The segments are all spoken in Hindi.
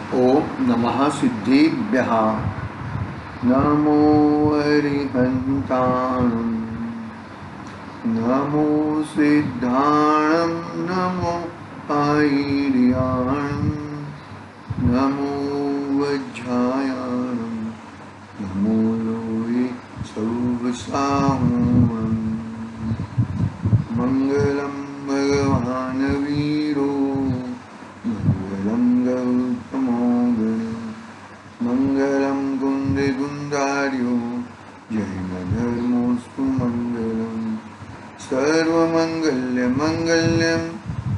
ओम नमः सिद्धिभ्यः। नमो अरिहन्ताणं, नमो सिद्धाणं, नमो आयर्याणं, नमो वज्रायाणं, नमो लोये सौवसाहूणं। मंगलम भगवान वीरो, मंगलम गौतमो गण, मंगलम कुंदकुंधार्यो, जैन धर्मोस्तु मंगलम। सर्वमंगल्य मंगल्यम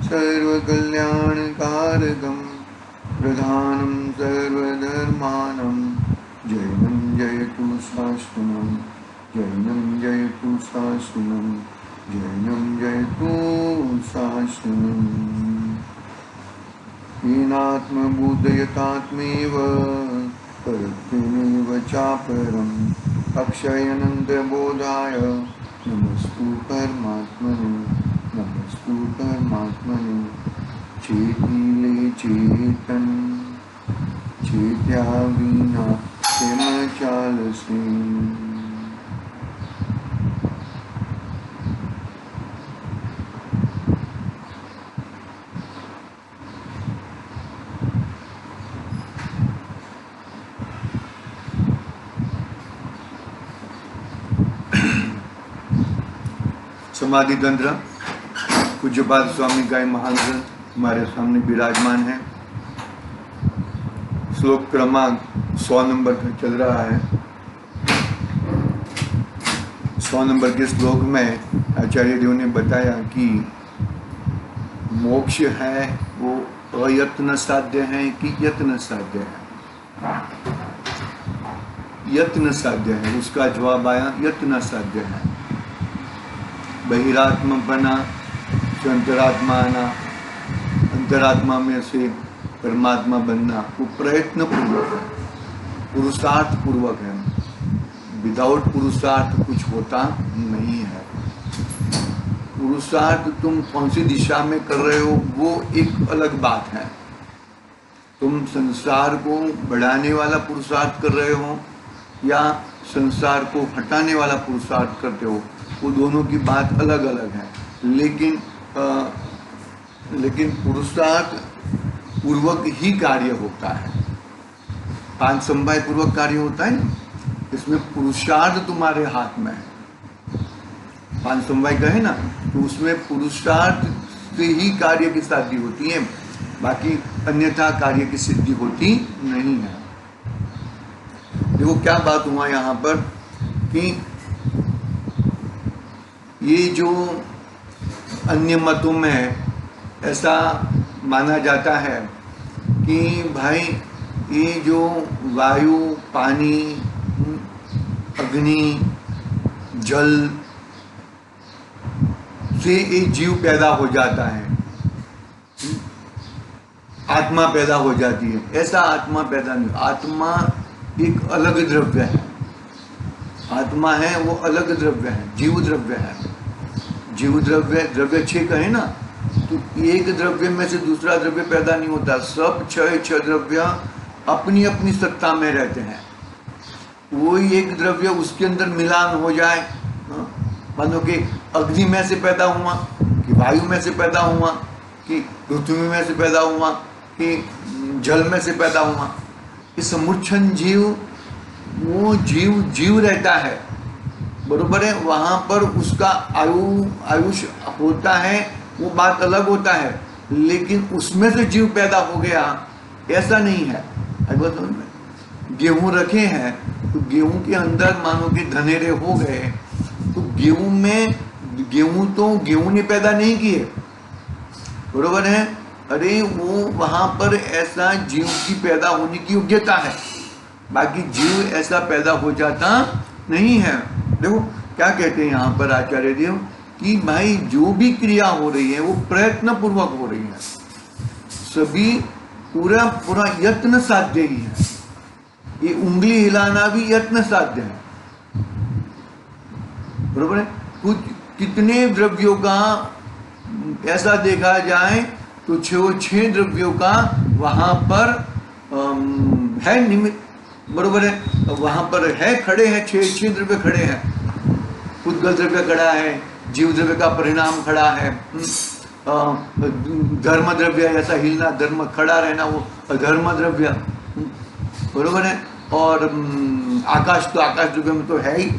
सर्वकल्याणकारकम, प्रधानम सर्वधर्माणं, जैनं जयतु शास्त्रम्, जैनं जयतु शास्त्रम्, जैनं जयतु शास्त्रम्। हीनात्मबुद्धयतात्मेव परत्वेनैव चापरम्, अक्षयनन्तबोधाय नमस्तु परमात्मने, नमस्तु परमात्मने। चेतिले चेतन, चेत्या विना किम चालसे। समाधि तंत्र पूज्यपाद स्वामी गाय महाराज हमारे सामने विराजमान है। श्लोक क्रमांक 100 नंबर का चल रहा है। 100 नंबर के श्लोक में आचार्य देव ने बताया कि मोक्ष है वो अयत्न साध्य है कि यत्न साध्य है। यत्न साध्य है, उसका जवाब आया यत्न साध्य है। बहिरात्मपना से अंतरात्मा आना, अंतरात्मा में से परमात्मा बनना, वो प्रयत्न पूर्वक है, पुरुषार्थ पूर्वक है। विदाउट पुरुषार्थ कुछ होता नहीं है। पुरुषार्थ तुम कौन सी दिशा में कर रहे हो वो एक अलग बात है। तुम संसार को बढ़ाने वाला पुरुषार्थ कर रहे हो या संसार को हटाने वाला पुरुषार्थ करते हो, वो दोनों की बात अलग अलग है। लेकिन पुरुषार्थ पूर्वक ही कार्य होता है। 5 समवाय पूर्वक कार्य होता है ना, इसमें पुरुषार्थ तुम्हारे हाथ में है। 5 समवाय कहे ना, तो उसमें पुरुषार्थ से ही कार्य की सिद्धि होती है, बाकी अन्यथा कार्य की सिद्धि होती नहीं है। देखो क्या बात हुआ यहाँ पर कि ये जो अन्य मतों में ऐसा माना जाता है कि भाई ये जो वायु, पानी, अग्नि, जल से ये जीव पैदा हो जाता है, आत्मा पैदा हो जाती है। ऐसा आत्मा पैदा नहीं, आत्मा एक अलग द्रव्य है। आत्मा है वो अलग द्रव्य है, जीव द्रव्य है। जीव द्रव्य, द्रव्य 6 कहे ना, तो एक द्रव्य में से दूसरा द्रव्य पैदा नहीं होता। सब 6 द्रव्य अपनी अपनी सत्ता में रहते हैं। वही एक द्रव्य उसके अंदर मिलान हो जाए, मानो कि अग्नि में से पैदा हुआ, कि वायु में से पैदा हुआ, कि पृथ्वी में से पैदा हुआ, कि जल में से पैदा हुआ। ये समुच्छन जीव, वो जीव रहता है, बरोबर है। वहाँ पर उसका आयुष होता है, वो बात अलग होता है, लेकिन उसमें से जीव पैदा हो गया ऐसा नहीं है। गेहूं रखे हैं तो गेहूं के अंदर मानो कि धनेरे हो गए, तो गेहूं ने पैदा नहीं किए, बरोबर है। अरे वो वहाँ पर ऐसा जीव की पैदा होने की योग्यता है, बाकी जीव ऐसा पैदा हो जाता नहीं है। देखो क्या कहते हैं यहाँ पर आचार्य देव कि भाई जो भी क्रिया हो रही है वो प्रयत्न पूर्वक हो रही है, सभी पूरा यत्न साध्य ही है। ये उंगली हिलाना भी यत्न साध्य है, बरोबर है। कुछ कितने द्रव्यों का ऐसा देखा जाए तो 6 द्रव्यों का वहां पर है निमित्त, बरोबर है, वहां पर है, खड़े हैं, छह द्रव्य खड़े हैं। उद्गल द्रव्य खड़ा है, जीव द्रव्य का परिणाम खड़ा है, धर्म द्रव्य ऐसा हिलना, धर्म खड़ा रहना, वो अधर्म द्रव्य, बरोबर है। और आकाश तो आकाश द्रव्य में तो है ही,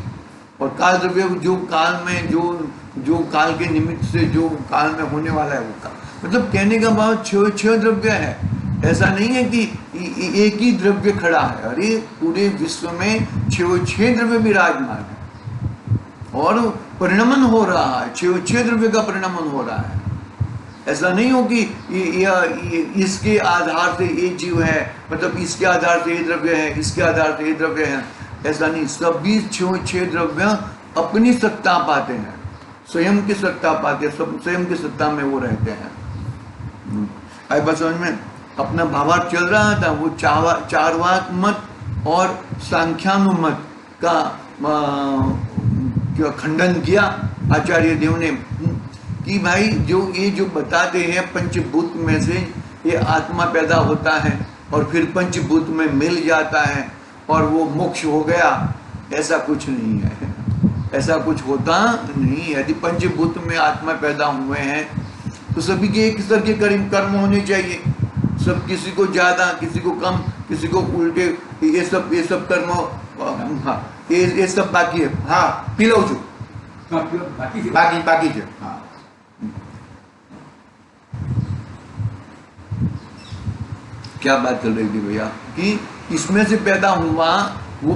और काल द्रव्य जो काल में जो काल के निमित्त से जो काल में होने वाला है वो काल, मतलब कहने का भाव छह द्रव्य है। ऐसा नहीं है कि एक ही द्रव्य खड़ा है, अरे पूरे विश्व में छह द्रव्य विराजमान है और परिणमन हो रहा है, छह द्रव्य का परिणमन हो रहा है। ऐसा नहीं हो कि इसके आधार से ये जीव है, मतलब इसके आधार से ये द्रव्य है, इसके आधार से ये द्रव्य है, ऐसा नहीं। सभी छह द्रव्य अपनी सत्ता पाते हैं, स्वयं की सत्ता पाते हैं, सब स्वयं की सत्ता में वो रहते हैं। आई बात समझ में? अपना भावार्थ चल रहा था, वो चारवाक मत और सांख्यानुमत का खंडन किया आचार्य देव ने कि भाई जो बताते हैं पंचभूत में से ये आत्मा पैदा होता है और फिर पंचभूत में मिल जाता है और वो मोक्ष हो गया, ऐसा कुछ नहीं है, ऐसा कुछ होता नहीं है। यदि पंचभूत में आत्मा पैदा हुए हैं तो सभी के एक स्तर के कर्म होने चाहिए, सब, किसी को ज्यादा, किसी को कम, किसी को उल्टे, ये सब कर्म, हाँ ये सब बाकी है। हाँ पी लो जो बाकी जो, हाँ क्या बात चल रही थी भैया कि इसमें से पैदा हुआ वो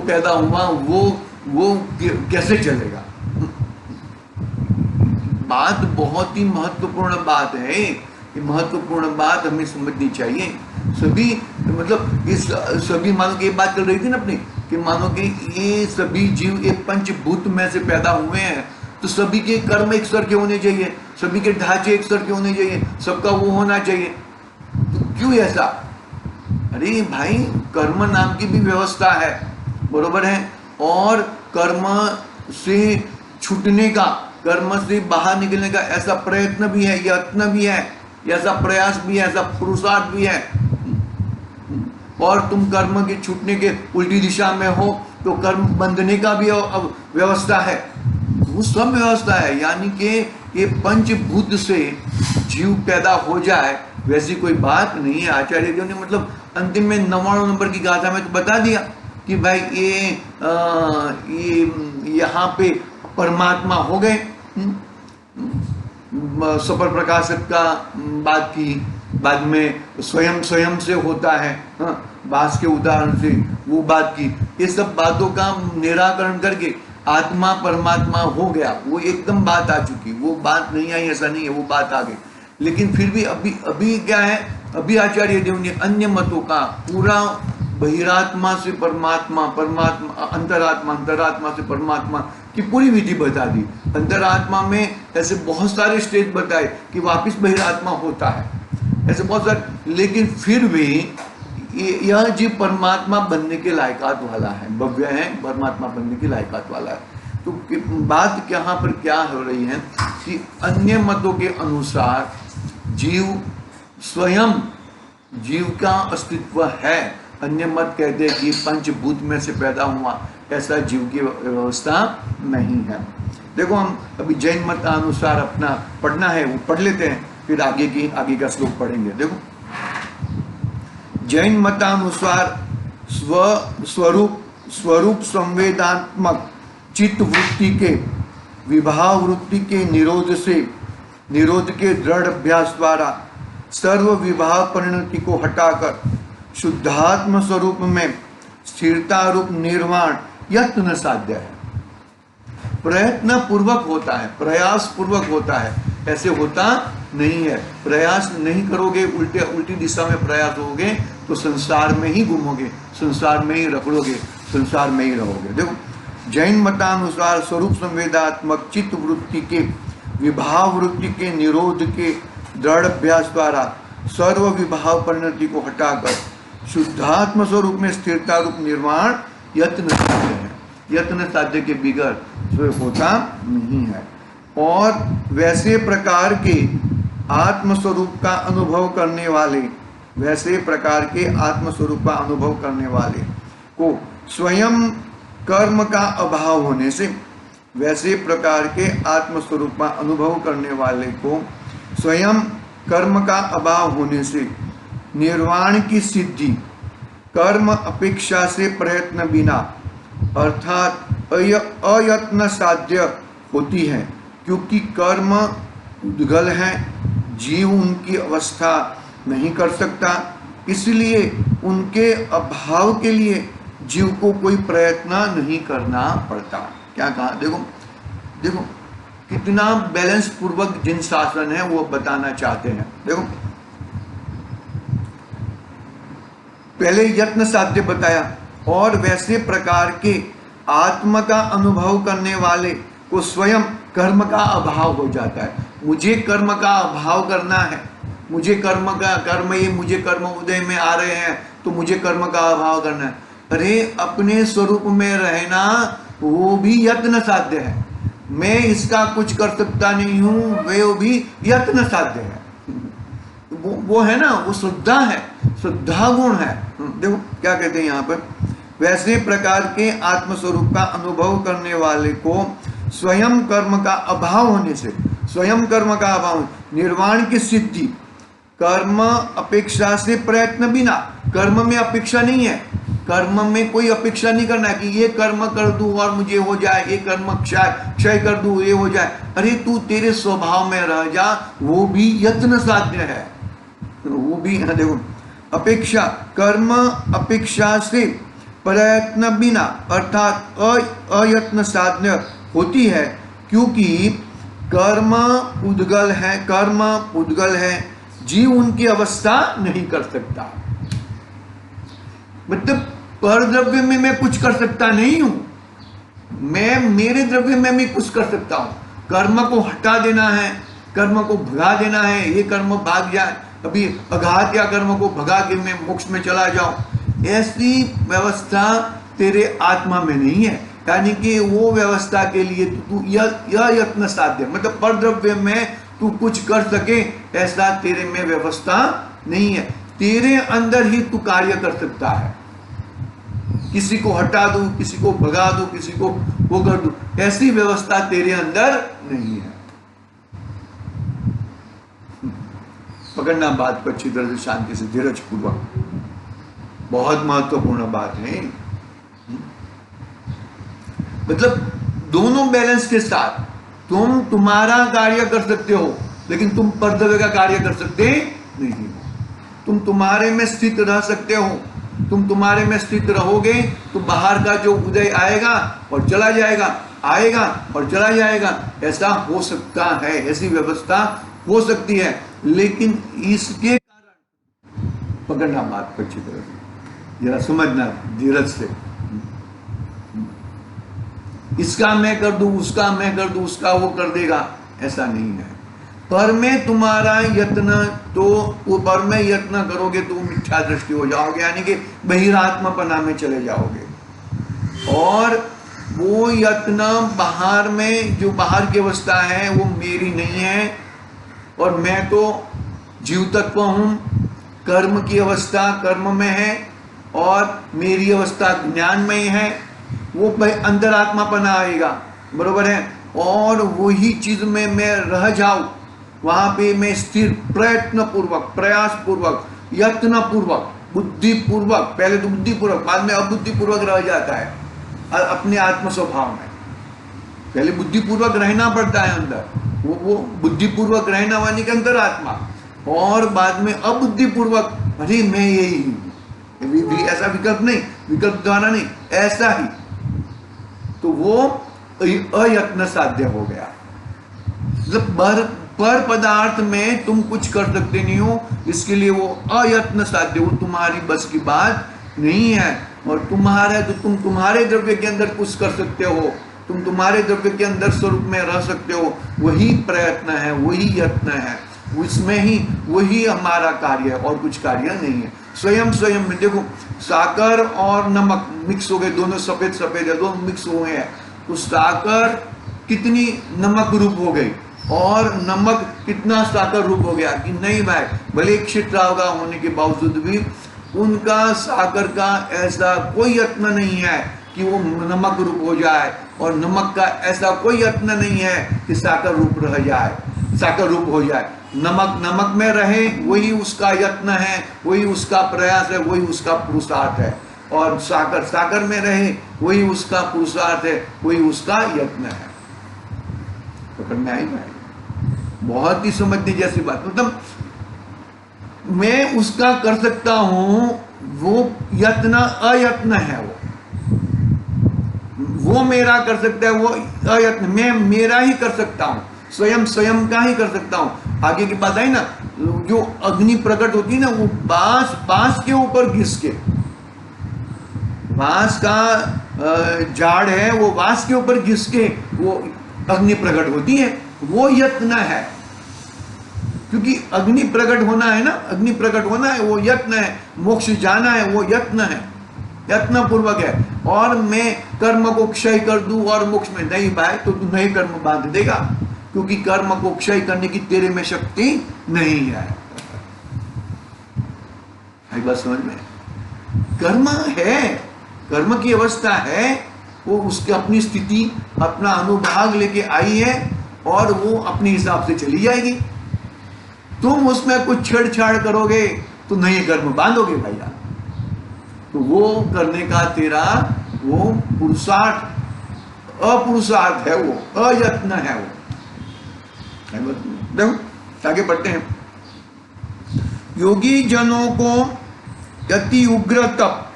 कैसे चलेगा। बात बहुत ही महत्वपूर्ण बात है, ये महत्वपूर्ण बात हमें समझनी चाहिए। सभी, मतलब इस सभी, मानो कि ये बात चल रही थी ना अपनी, कि मानो कि ये सभी जीव एक पंचभूत में से पैदा हुए हैं, तो सभी के कर्म एक स्तर के होने चाहिए, सभी के ढांचे एक स्तर के होने चाहिए, सबका वो होना चाहिए। तो क्यों ऐसा? अरे भाई, कर्म नाम की भी व्यवस्था है, बरोबर है, और कर्म से छूटने का, कर्म से बाहर निकलने का ऐसा प्रयत्न भी है, यत्न भी है, ऐसा प्रयास भी है, ऐसा पुरुषार्थ भी है। और तुम कर्म के छूटने के उल्टी दिशा में हो तो कर्म बंधने का भी व्यवस्था है, वो सब व्यवस्था है। यानी कि ये पंचभूत से जीव पैदा हो जाए वैसी कोई बात नहीं है। आचार्य देव ने मतलब अंतिम में 99 नंबर की गाथा में तो बता दिया कि भाई ये यहाँ पे परमात्मा हो गए। सफल प्रकाशक का बात की, बाद में स्वयं से होता है, बास के उदाहरण से वो बात की। ये सब बातों का निराकरण करके आत्मा परमात्मा हो गया, वो एकदम बात आ चुकी। वो बात नहीं आई ऐसा नहीं है, वो बात आ गई। लेकिन फिर भी अभी क्या है, अभी आचार्य देव ने अन्य मतों का पूरा बहिरात्मा से परमात्मा, परमात्मा अंतरात्मा से परमात्मा की पूरी विधि बता दी। अंतरात्मा में ऐसे बहुत सारे स्टेज बताए कि वापिस बहिरात्मा होता है, ऐसे बहुत सारे। लेकिन फिर भी यह जीव परमात्मा बनने के लायकात वाला है, भव्य है, परमात्मा बनने की लायकात वाला है। तो बात यहाँ पर क्या हो रही है कि अन्य मतों के अनुसार जीव स्वयं, जीव का अस्तित्व है। अन्य मत कहते हैं कि पंचभूत में से पैदा हुआ, ऐसा जीव की व्यवस्था नहीं है। देखो, हम अभी जैन मत अनुसार अपना पढ़ना है वो पढ़ लेते हैं, फिर आगे का श्लोक पढ़ेंगे। देखो, जैन मतानुसार स्वरूप संवेदात्मक चित्त वृत्ति के विभाव वृत्ति के निरोध के दृढ़ अभ्यास द्वारा सर्व विभाव परिणति को हटाकर शुद्धात्म स्वरूप में स्थिरता रूप निर्वाण यत्न साध्य है। प्रयत्न पूर्वक होता है, प्रयास पूर्वक होता है, ऐसे होता नहीं है। प्रयास नहीं करोगे, उल्टी दिशा में प्रयास होगे तो संसार में ही घूमोगे, संसार में ही रखड़ोगे, संसार में ही रहोगे। देखो, जैन मतानुसार स्वरूप संवेदात्मक चित्त वृत्ति के विभाव वृत्ति के निरोध के दृढ़ अभ्यास द्वारा सर्व विभाव परिणति को हटाकर शुद्धात्म स्वरूप में स्थिरता रूप निर्माण यत्न साध्य है। यत्न साध्य के बिगड़ होता नहीं है। और वैसे प्रकार के आत्मस्वरूप का अनुभव करने वाले वैसे प्रकार के आत्मस्वरूप का अनुभव करने वाले को स्वयं कर्म का अभाव होने से, वैसे प्रकार के आत्मस्वरूप का अनुभव करने वाले को स्वयं कर्म का अभाव होने से निर्वाण की सिद्धि कर्म अपेक्षा से प्रयत्न बिना अर्थात अयत्न साध्य होती है, क्योंकि कर्म उद्गल है, जीव उनकी अवस्था नहीं कर सकता, इसलिए उनके अभाव के लिए जीव को कोई प्रयत्न नहीं करना पड़ता। क्या कहा, देखो देखो कितना बैलेंस पूर्वक जिन शासन है वो बताना चाहते हैं। देखो पहले यत्न साध्य बताया, और वैसे प्रकार के आत्म का अनुभव करने वाले को स्वयं कर्म का अभाव हो जाता है। मुझे कर्म का अभाव करना है, मुझे मुझे कर्म उदय में आ रहे हैं तो मुझे कर्म का अभाव करना है। अरे अपने स्वरूप में रहना वो भी यत्न साध्य है। मैं इसका कुछ कर सकता नहीं हूं, वो भी यत्न साध्य है। वो है ना, वो श्रद्धा है, श्रद्धा गुण है। देखो क्या कहते हैं यहाँ पर, वैसे प्रकार के आत्मस्वरूप का अनुभव करने वाले को स्वयं कर्म का अभाव होने से, स्वयं कर्म का अभाव, निर्वाण की सिद्धि कर्म अपेक्षा से प्रयत्न बिना, कर्म में अपेक्षा नहीं है, कर्म में कोई अपेक्षा नहीं करना है कि ये कर्म कर दूं और मुझे हो जाए, ये कर्म क्षय कर दूं ये हो जाए। अरे तू तेरे स्वभाव में रह जा, वो भी यत्न साध्य है, वो भी है। देखो अपेक्षा, कर्म अपेक्षा से प्रयत्न बिना अर्थात अयत्न साध्य होती है, क्योंकि कर्म उद्गल है, जीव उनकी अवस्था नहीं कर सकता। मतलब पर द्रव्य में मैं कुछ कर सकता नहीं हूं, मैं मेरे द्रव्य में भी कुछ कर सकता हूं। कर्म को हटा देना है, कर्म को भगा देना है, ये कर्म भाग जाए, अभी अघात या कर्म को भगा के मैं मोक्ष में चला जाऊं, ऐसी व्यवस्था तेरे आत्मा में नहीं है। यानी कि वो व्यवस्था के लिए तू यह यत्न साध्य, मतलब पर द्रव्य में तू कुछ कर सके ऐसा तेरे में व्यवस्था नहीं है। तेरे अंदर ही तू कार्य कर सकता है, किसी को हटा दूं, किसी को भगा दूं, किसी को वो कर दूं, ऐसी व्यवस्था तेरे अंदर नहीं है। पकड़ना बात को अच्छी तरह से, शांति से, धीरज पूर्वक, बहुत महत्वपूर्ण बात है। मतलब दोनों बैलेंस के साथ तुम तुम्हारा कार्य कर सकते हो, लेकिन तुम परद्रव्य का कार्य कर सकते नहीं हो। तुम तुम्हारे में स्थित रह सकते हो, तुम तुम्हारे में स्थित रहोगे तो बाहर का जो उदय आएगा और चला जाएगा, आएगा और चला जाएगा, ऐसा हो सकता है, ऐसी व्यवस्था हो सकती है। लेकिन इसके कारण पकड़ना बात को अच्छी तरह से, जरा समझना धीरज से, इसका मैं कर दूं, उसका मैं कर दूं, उसका वो कर देगा, ऐसा नहीं है। पर में तुम्हारा यत्न, तो वो पर में यत्न करोगे तो मिथ्या दृष्टि हो जाओगे, यानी कि बहिरात्मपना में चले जाओगे। और वो यत्न बाहर में, जो बाहर की अवस्था है वो मेरी नहीं है, और मैं तो जीव तत्व हूं, कर्म की अवस्था कर्म में है और मेरी अवस्था ज्ञान में ही है, वो अंदर आत्मापना आएगा, बरोबर है। और वही चीज में मैं रह जाऊं, वहां पे मैं स्थिर, प्रयत्न पूर्वक, प्रयास पूर्वक, यत्न पूर्वक, बुद्धि पूर्वक, पहले तो बुद्धि पूर्वक, बाद में अबुद्धि पूर्वक रह जाता है अपने आत्म स्वभाव में। पहले बुद्धि पूर्वक रहना पड़ता है अंदर, वो बुद्धि पूर्वक रहना वाली के अंदर आत्मा, और बाद में अबुद्धि पूर्वक, अरे मैं यही हूं, ऐसा विकल्प नहीं, विकल्प द्वारा नहीं, ऐसा ही, तो वो अयत्न साध्य हो गया। मतलब पर पदार्थ में तुम कुछ कर सकते नहीं हो, इसके लिए वो अयत्न साध्य, वो तुम्हारी बस की बात नहीं है। और तुम्हारे तो तुम तुम्हारे द्रव्य के अंदर कुछ कर सकते हो, तुम तुम्हारे द्रव्य के अंदर स्वरूप में रह सकते हो, वही प्रयत्न है, वही यत्न है, उसमें ही वही हमारा कार्य है, और कुछ कार्य नहीं है। स्वयं में देखो, साकर और नमक मिक्स हो गए, दोनों सफेद सफेद है, दोनों मिक्स हुए हैं, तो साकर कितनी नमक रूप हो गई, और नमक कितना साकर रूप हो गया कि नहीं भाई, भले क्षीरसागर होने के बावजूद भी उनका साकर का ऐसा कोई यत्न नहीं है कि वो नमक रूप हो जाए, और नमक का ऐसा कोई यत्न नहीं है कि साकर रूप रह जाए, साकर रूप हो जाए। नमक नमक में रहे वही उसका यत्न है, वही उसका प्रयास है, वही उसका पुरुषार्थ है, और साकर साकर में रहे वही उसका पुरुषार्थ है, वही उसका यत्न है। पकड़ में आई भाई? बहुत ही समझने जैसी बात। मतलब मैं उसका कर सकता हूं, वो यत्न अयत्न है, वो मेरा कर सकता है, वो अयत्न मैं मेरा ही कर सकता हूं, स्वयं स्वयं का ही कर सकता हूं। आगे की बात आई ना, जो अग्नि प्रकट होती है ना, वो बांस के ऊपर घिस के, बांस का झाड़ है, वो बांस के ऊपर घिस के वो अग्नि प्रकट होती है, वो यत्न है। क्योंकि अग्नि प्रकट होना है ना, अग्नि प्रकट होना है, वो यत्न है। मोक्ष जाना है, वो यत्न है, यत्न पूर्वक है। और मैं कर्म को क्षय कर दूं और मोक्ष में नहीं पाए तो तू नहीं कर्म बांध देगा, क्योंकि कर्म को क्षय करने की तेरे में शक्ति नहीं है। बात समझ में? कर्म है, कर्म की अवस्था है, वो उसकी अपनी स्थिति, अपना अनुभाग लेके आई है, और वो अपने हिसाब से चली जाएगी। तुम उसमें कुछ छेड़छाड़ करोगे तो नहीं कर्म बांधोगे भैया। तो वो करने का तेरा वो पुरुषार्थ अपुरुषार्थ है, वो अयत्न है। वो देखो आगे बढ़ते हैं। योगी जनों को अति उग्र तप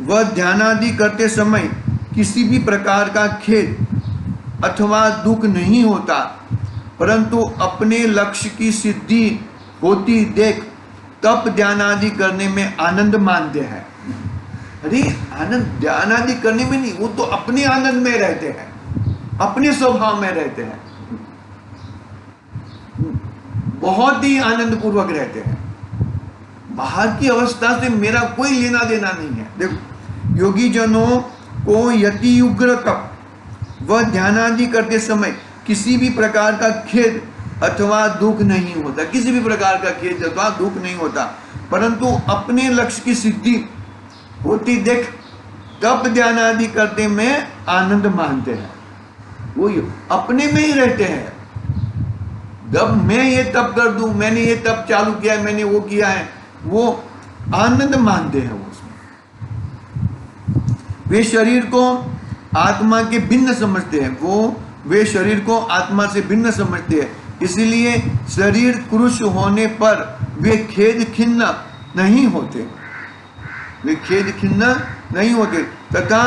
व ध्यानादि करते समय किसी भी प्रकार का खेद अथवा दुख नहीं होता, परंतु अपने लक्ष्य की सिद्धि होती देख तप ध्यान आदि करने में आनंद मानते हैं। अरे आनंद ध्यान आदि करने में नहीं, वो तो अपने आनंद में रहते हैं, अपने स्वभाव में रहते हैं, बहुत ही आनंद पूर्वक रहते हैं। बाहर की अवस्था से मेरा कोई लेना देना नहीं है। देखो, योगी जनों को यति उग्र तप व ध्यान आदि करते समय किसी भी प्रकार का खेद अथवा दुख नहीं होता, किसी भी प्रकार का खेद अथवा दुख नहीं होता, परंतु अपने लक्ष्य की सिद्धि होती देख तप ध्यान आदि करते में आनंद मानते हैं। वो अपने में ही रहते हैं। जब मैं ये तप कर दूं, मैंने ये तप चालू किया है, मैंने वो किया है, वो आनंद मानते हैं। वो उसमें वे शरीर को आत्मा के भिन्न समझते हैं, वे शरीर को आत्मा से भिन्न समझते हैं। इसलिए शरीर कृश होने पर वे खेद खिन्न नहीं होते, वे खेद खिन्न नहीं होते, तथा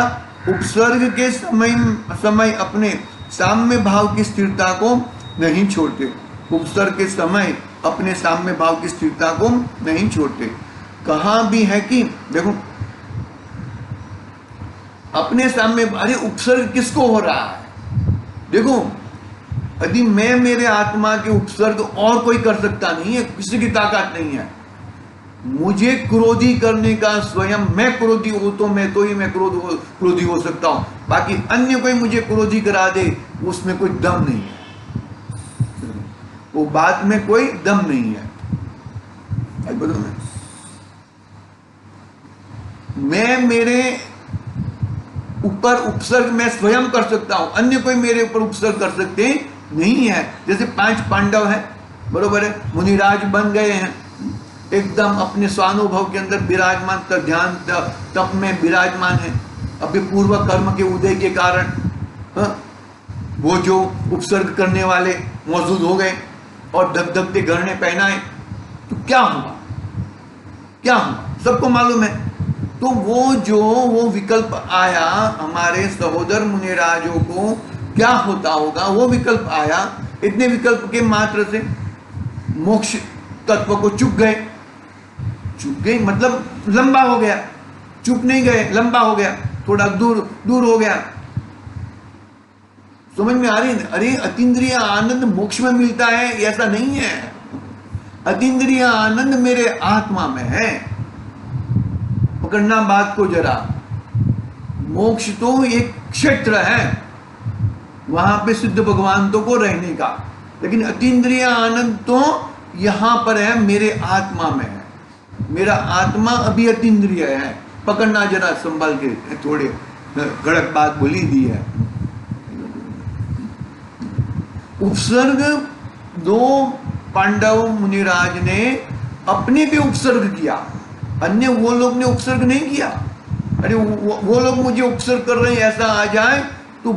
उपसर्ग के समय अपने साम्य भाव की स्थिरता को नहीं छोड़ते। उपसर्ग के समय अपने साम्य भाव की स्थिरता को नहीं छोड़ते। कहाँ भी है कि देखो अपने सामने, अरे उपसर्ग किसको हो रहा है? देखो, यदि मैं मेरे आत्मा के उपसर्ग और कोई कर सकता नहीं है, किसी की ताकत नहीं है। मुझे क्रोधी करने का स्वयं मैं क्रोधी हूं तो मैं क्रोधी हो सकता हूं, बाकी अन्य कोई मुझे क्रोधी करा दे उसमें कोई दम नहीं है, वो बात में कोई दम नहीं है। मैं मेरे ऊपर उपसर्ग मैं स्वयं कर सकता हूं, अन्य कोई मेरे ऊपर उपसर्ग कर सकते नहीं है। जैसे 5 पांडव हैं, बरोबर है, मुनिराज बन गए हैं, एकदम अपने स्वानुभव के अंदर विराजमान, ध्यान तप में विराजमान है। अभी पूर्व कर्म के उदय के कारण वो जो उपसर्ग करने वाले मौजूद हो गए और धगधगते गहने पहनाए, तो क्या हुआ? क्या हुआ सबको मालूम है। तो वो विकल्प आया हमारे सहोदर मुनिराजों को, क्या होता होगा? वो विकल्प आया, इतने विकल्प के मात्र से मोक्ष तत्व को चुक गए मतलब लंबा हो गया, चुप नहीं गए, लंबा हो गया, थोड़ा दूर हो गया। समझ में आ रही है? अरे अतीन्द्रिय आनंद मोक्ष में मिलता है ऐसा नहीं है, अतीन्द्रिय आनंद मेरे आत्मा में है। पकड़ना बात को जरा, मोक्ष तो एक क्षेत्र है, वहां पे सिद्ध भगवानों को रहने का, लेकिन अतीन्द्रिय आनंद तो यहाँ पर है, मेरे आत्मा में है। मेरा आत्मा अभी अतीन्द्रिय है। पकड़ना जरा संभाल के, थोड़े कड़क बात बोली दी है। उपसर्ग दो पांडव मुनिराज ने अपने पे उपसर्ग किया, अन्य वो लोग ने उपसर्ग नहीं किया। अरे वो लोग मुझे उपसर्ग कर रहे हैं, ऐसा आ जाए तो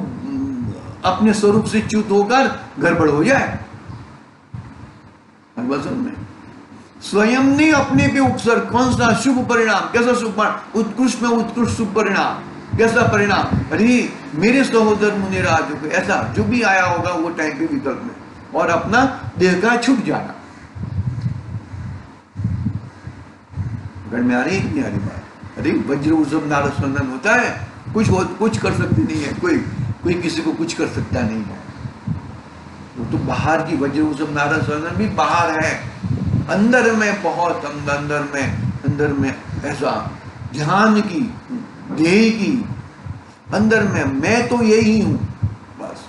अपने स्वरूप से च्युत होकर गड़बड़ हो जाए। वचन में स्वयं ने अपने पे उपसर्ग, कौन सा शुभ परिणाम, कैसा शुभ परिणाम, उत्कृष्ट में उत्कृष्ट शुभ परिणाम, कैसा परिणाम, अरे मेरे सहोदर मुनिराज को ऐसा जो भी आया होगा वो टाइम पे विकल्प में, और अपना देह का छूट जाना। घर में आ रही नहीं आ रही बात? अरे वज्र ऊर्ध्व नारद स्पंदन होता है, कुछ कर सकते नहीं है, कोई किसी को कुछ कर सकता नहीं है। वो तो बाहर की वज्र ऊर्ध्व नारद स्पंदन भी बाहर है, अंदर में बहुत अंदर में ऐसा ध्यान की, देह की, अंदर में मैं तो यही हूं बस।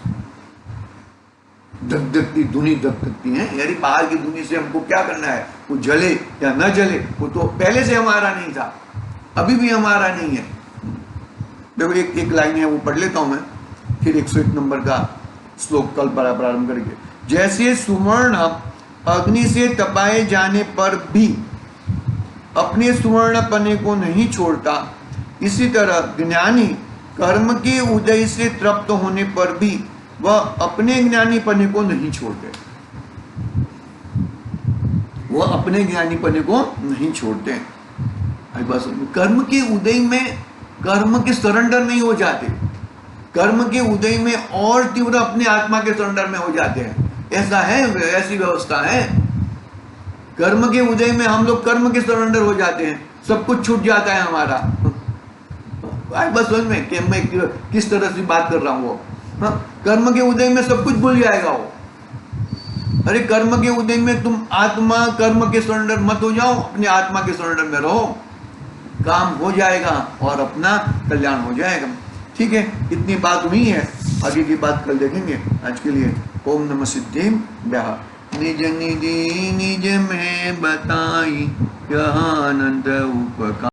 धकधकती धुनी धकधकती है, यानी बाहर की धुनी से हमको क्या करना है, वो जले या न जले वो तो पहले से हमारा नहीं था, अभी भी हमारा नहीं है। देखो एक लाइन है वो पढ़ लेता हूं मैं, फिर 101 नंबर का श्लोक कल प्रारंभ करेंगे। जैसे सुवर्ण अग्नि से तपाए जाने पर भी अपने सुवर्णपने को नहीं छोड़ता, इसी तरह ज्ञानी कर्म के उदय से तृप्त होने पर भी वह अपने ज्ञानीपने को नहीं छोड़ते। वह अपने ज्ञानीपने को नहीं छोड़ते। बस कर्म के उदय में कर्म के सरेंडर नहीं हो जाते, कर्म के उदय में और तीव्र अपने आत्मा के सरेंडर में हो जाते हैं। ऐसा है, ऐसी व्यवस्था है। कर्म के उदय में हम लोग कर्म के सरेंडर हो जाते हैं, सब कुछ छूट जाता है हमारा। बस समझ में कि मैं किस तरह से बात कर रहा हूं वो। कर्म के उदय में सब कुछ भूल जाएगा वो। अरे कर्म के उदय में तुम आत्मा कर्म के सरेंडर मत हो जाओ, अपने आत्मा के सरेंडर में रहो, काम हो जाएगा और अपना कल्याण हो जाएगा। ठीक है, इतनी बात हुई है, आगे की बात कल देखेंगे। आज के लिए ओम नमः सिद्धिं व्याह। निज निधि निज में बताई, यह आनंद उपकार।